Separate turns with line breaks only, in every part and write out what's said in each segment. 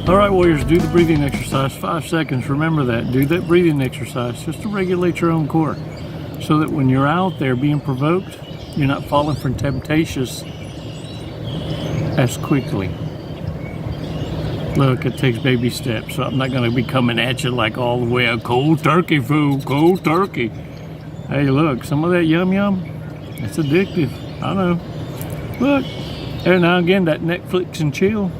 All right, warriors, do the breathing exercise. 5 seconds. Remember that. Do that breathing exercise just to regulate your own core, so that when you're out there being provoked, you're not falling for temptations as quickly. Look, it takes baby steps, so I'm not going to be coming at you like all the way a cold turkey food, cold turkey. Hey, look, some of that yum yum, it's addictive. I know. Look, every now and again, that Netflix and chill,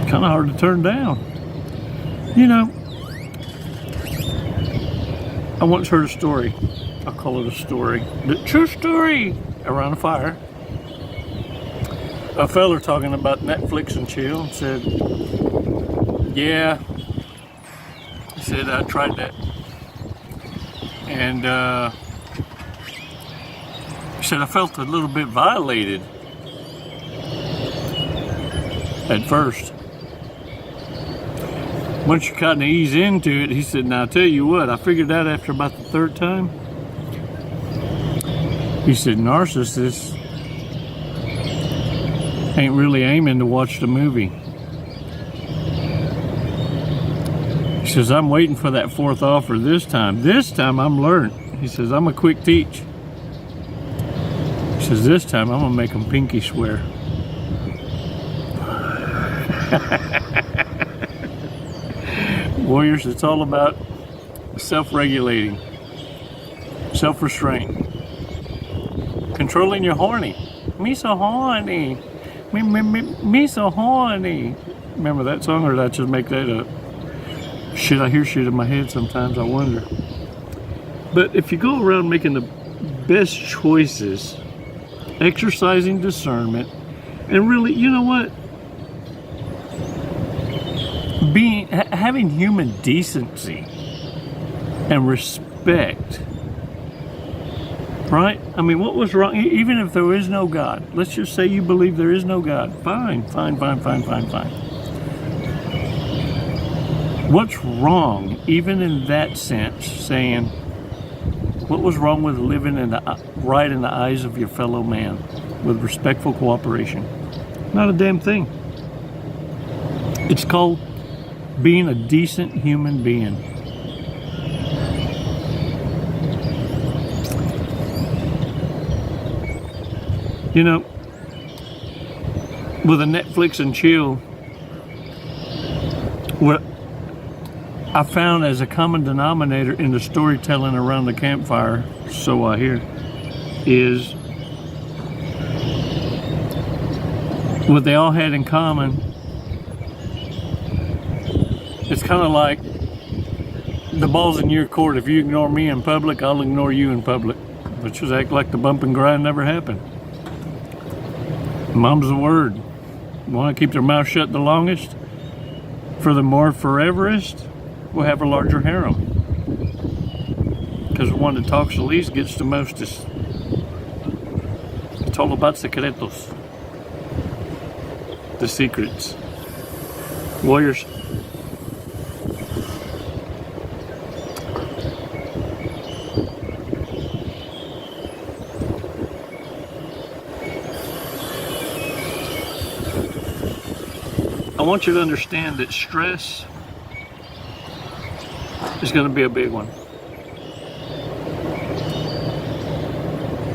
kind of hard to turn down. You know, I once heard a story. I'll call it a story. The true story around a fire. A fella talking about Netflix and chill said, yeah, he said, I tried that. And he said, I felt a little bit violated at first. Once you kind of ease into it, he said, now I'll tell you what, I figured out after about the 3rd time. He said, narcissists ain't really aiming to watch the movie. He says, I'm waiting for that 4th offer this time. This time I'm learned. He says, I'm a quick teach. He says, this time I'm gonna make them pinky swear. Warriors, it's all about self-regulating, self-restraint, controlling your horny. Me so horny. Me so horny. Remember that song, or did I just make that up? Shit, I hear shit in my head sometimes, I wonder. But if you go around making the best choices, exercising discernment, and really, you know what? Having human decency and respect, right? I mean, what was wrong? Even if there is no God, let's just say you believe there is no God. Fine. What's wrong, even in that sense, saying, what was wrong with living right in the eyes of your fellow man with respectful cooperation? Not a damn thing. It's called being a decent human being. You know, with a Netflix and chill, what I found as a common denominator in the storytelling around the campfire, so I hear, is what they all had in common. It's kind of like the ball's in your court. If you ignore me in public, I'll ignore you in public. Let's just act like the bump and grind never happened. Mom's the word. Want to keep their mouth shut the longest? Furthermore, foreverest will have a larger harem. Because the one that talks the least gets the most. It's all about secretos. The secrets. Warriors. I want you to understand that stress is going to be a big one.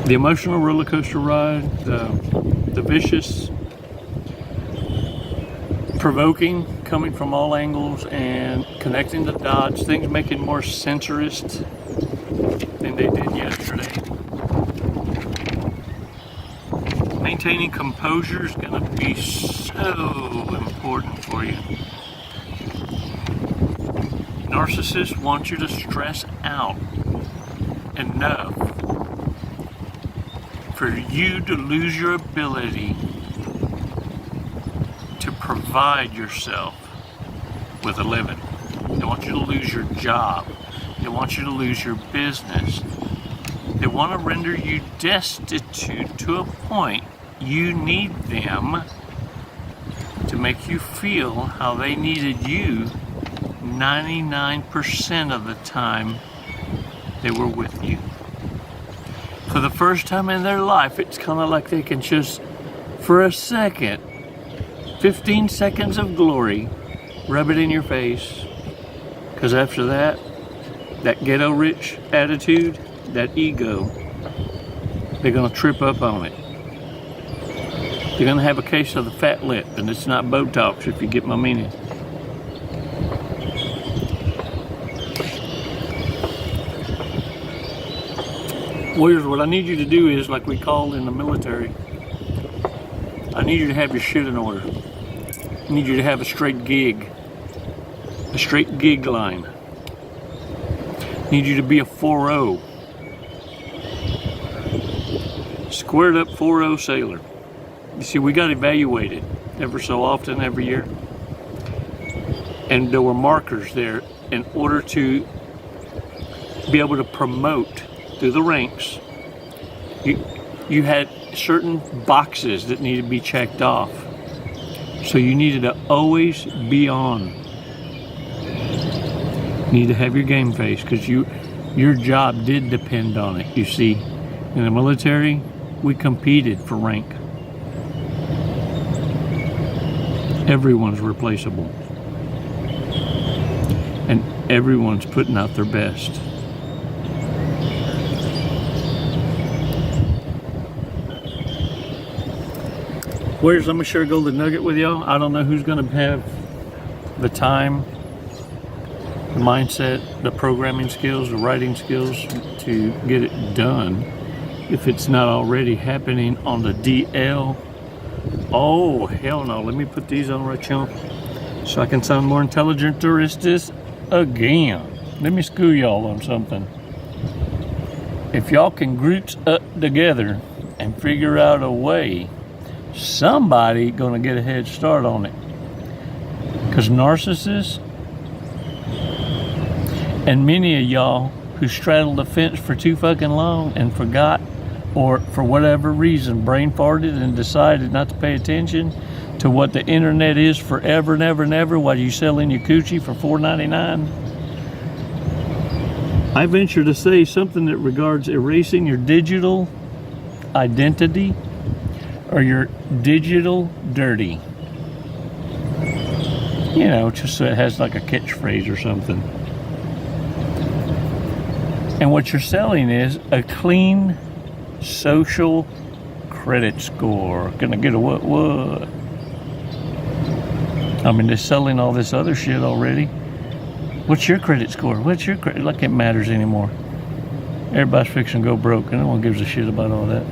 The emotional roller coaster ride, the vicious, provoking, coming from all angles and connecting the dots, things making more sensorist than they did yesterday. Maintaining composure is going to be so important for you. Narcissists want you to stress out enough for you to lose your ability to provide yourself with a living. They want you to lose your job. They want you to lose your business. They want to render you destitute to a point you need them to make you feel how they needed you 99% of the time they were with you. For the first time in their life, it's kind of like they can just, for a second, 15 seconds of glory, rub it in your face, because after that, that ghetto rich attitude, that ego, they're going to trip up on it. You're going to have a case of the fat lip, and it's not Botox, if you get my meaning. Warriors, what I need you to do is, like we called in the military, I need you to have your shit in order. I need you to have a straight gig line. I need you to be a 4-0. Squared up 4-0 sailor. You see, we got evaluated ever so often every year. And there were markers there in order to be able to promote through the ranks. You had certain boxes that needed to be checked off. So you needed to always be on. You need to have your game face, because your job did depend on it. You see, in the military, we competed for rank. Everyone's replaceable. And everyone's putting out their best. Warriors, I'm going to share a golden nugget with y'all. I don't know who's going to have the time, the mindset, the programming skills, the writing skills to get it done if it's not already happening on the DL. Oh, hell no. Let me put these on right chunk so I can sound more intelligent to this again. Let me school y'all on something. If y'all can group up together and figure out a way, somebody gonna get a head start on it. Because narcissists, and many of y'all who straddled the fence for too fucking long and forgot, or for whatever reason brain farted and decided not to pay attention to what the internet is forever and ever and ever while you selling your coochie for $4.99. I venture to say something that regards erasing your digital identity or your digital dirty. You know, just so it has like a catchphrase or something. And what you're selling is a clean social credit score. Gonna get a what? I mean, they're selling all this other shit already. What's your credit score? What's your credit? Like it matters anymore. Everybody's fixing to go broke, and no one gives a shit about all that.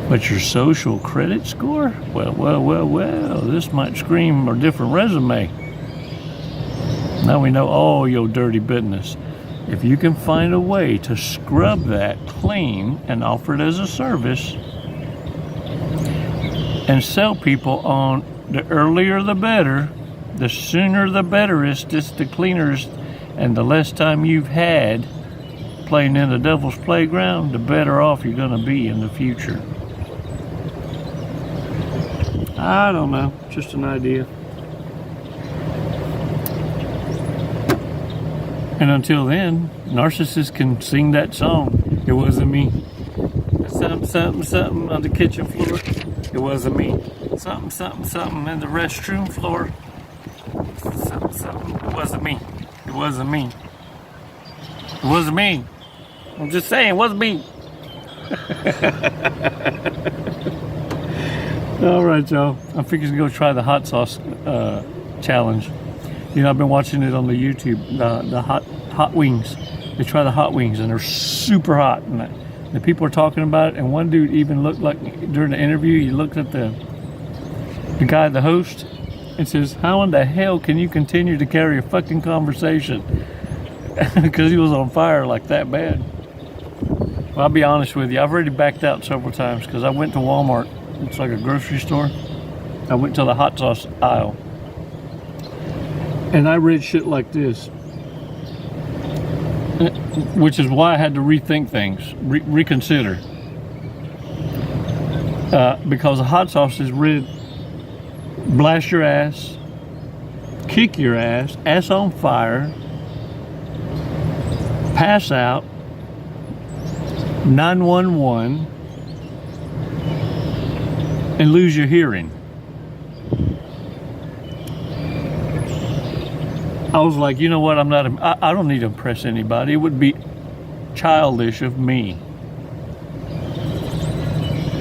But your social credit score? Well, this might scream a different resume. Now we know all your dirty business. If you can find a way to scrub that clean and offer it as a service and sell people on the earlier the better, the sooner the betterest, the cleanest, and the less time you've had playing in the devil's playground, the better off you're going to be in the future. I don't know, just an idea. And until then, narcissists can sing that song. It wasn't me. Something on the kitchen floor. It wasn't me. Something in the restroom floor. Something. It wasn't me. It wasn't me. It wasn't me. I'm just saying, it wasn't me. All right, y'all. I'm fixing to go try the hot sauce challenge. You know, I've been watching it on the YouTube, the hot wings. They try the hot wings, and they're super hot. And the people are talking about it, and one dude even looked like, during the interview, he looked at the guy, the host, and says, how in the hell can you continue to carry a fucking conversation? Because he was on fire like that bad. Well, I'll be honest with you, I've already backed out several times because I went to Walmart. It's like a grocery store. I went to the hot sauce aisle. And I read shit like this, which is why I had to rethink things, reconsider. Because the hot sauce is read, blast your ass, kick your ass on fire, pass out, 911, and lose your hearing. I was like, you know what? I don't need to impress anybody. It would be childish of me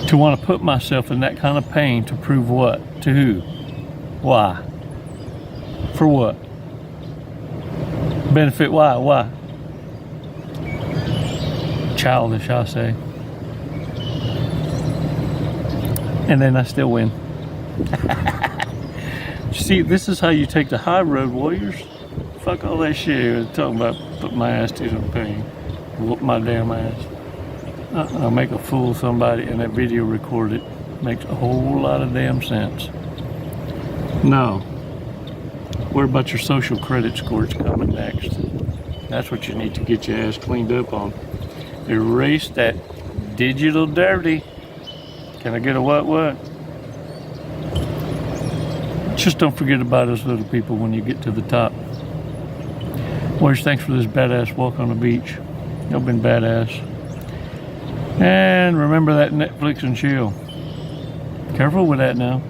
to want to put myself in that kind of pain to prove what? To who? Why? For what? Benefit? Why? Childish, I say. And then I still win. See, this is how you take the high road, warriors. Fuck all that shit. Talking about put my ass to some pain. Whoop my damn ass. I'll make a fool of somebody and that video recorded. Makes a whole lot of damn sense. No. What about your social credit scores coming next? That's what you need to get your ass cleaned up on. Erase that digital dirty. Can I get a what? Just don't forget about us little people when you get to the top. Warriors, thanks for this badass walk on the beach. Y'all been badass. And remember that Netflix and chill. Careful with that now.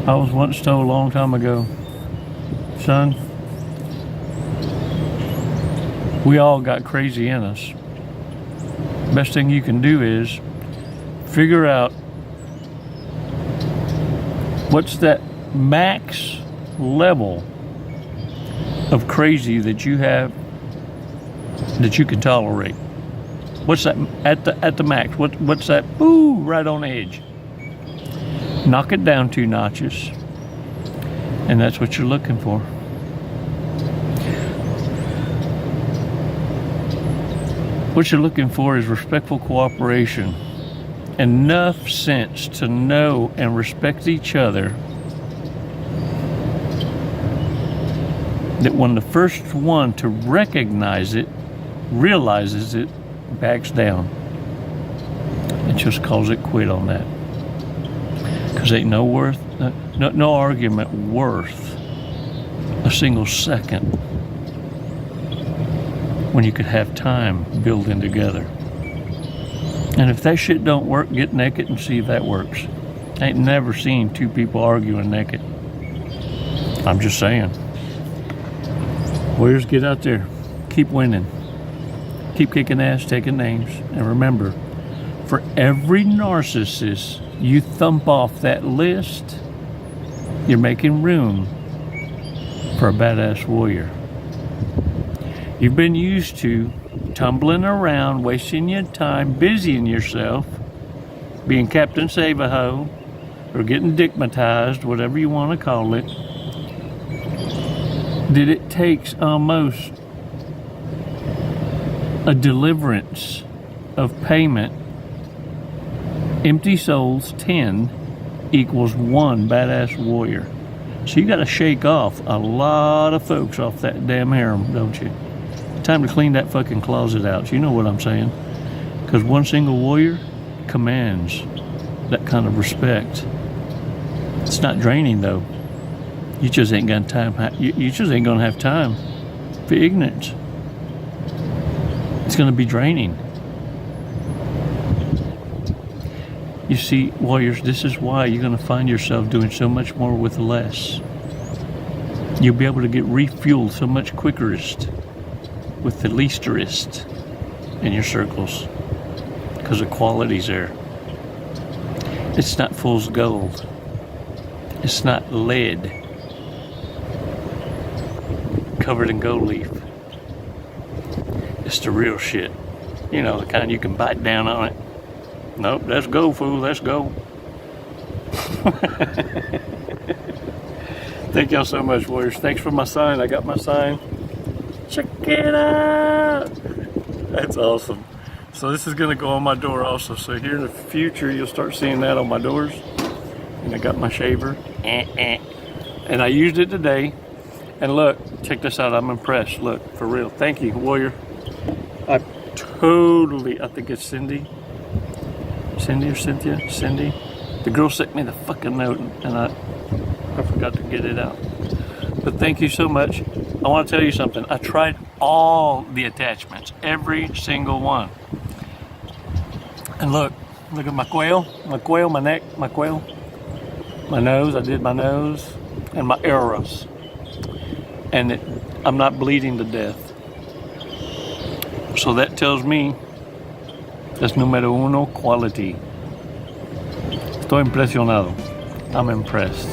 I was once told a long time ago, son, we all got crazy in us. Best thing you can do is figure out what's that max level of crazy that you have that you can tolerate. What's that at the max? What's that? Ooh, right on the edge. Knock it down 2 notches, and that's what you're looking for. What you're looking for is respectful cooperation. Enough sense to know and respect each other that when the first one to recognize it, realizes it, backs down and just calls it quit on that. Because ain't no argument worth a single second when you could have time building together. And if that shit don't work, get naked and see if that works. I ain't never seen 2 people arguing naked. I'm just saying. Warriors, get out there. Keep winning. Keep kicking ass, taking names. And remember, for every narcissist you thump off that list, you're making room for a badass warrior. You've been used to tumbling around, wasting your time, busying yourself, being Captain Save-A-Ho, or getting dickmatized, whatever you want to call it. That it takes almost a deliverance of payment. Empty souls 10 equals 1 badass warrior. So you got to shake off a lot of folks off that damn harem, don't you? Time to clean that fucking closet out. You know what I'm saying? Because 1 single warrior commands that kind of respect. It's not draining though. You just ain't got time. You just ain't gonna have time for ignorance. It's gonna be draining. You see, warriors, this is why you're gonna find yourself doing so much more with less. You'll be able to get refueled so much quickerest with the leasterest in your circles because the quality's there. It's not fool's gold. It's not lead covered in gold leaf. It's the real shit. You know, the kind you can bite down on it. Nope, let's go, fool, let's go. Thank y'all so much, warriors. Thanks for my sign. I got my sign. Check it out. That's awesome. So this is going to go on my door also. So here in the future, you'll start seeing that on my doors. And I got my shaver. And I used it today. And look, check this out. I'm impressed. Look, for real. Thank you, warrior. I think it's Cindy. Cindy or Cynthia? Cindy. The girl sent me the fucking note and I forgot to get it out. But thank you so much. I want to tell you something. I tried all the attachments, every single one. And look at my quail, my neck, my quail, my nose. I did my nose. and my errors, and I'm not bleeding to death. So that tells me that's número uno, quality. Estoy impresionado. I'm impressed.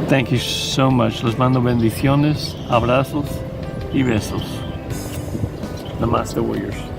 Thank you so much. Les mando bendiciones, abrazos y besos. Namaste, warriors.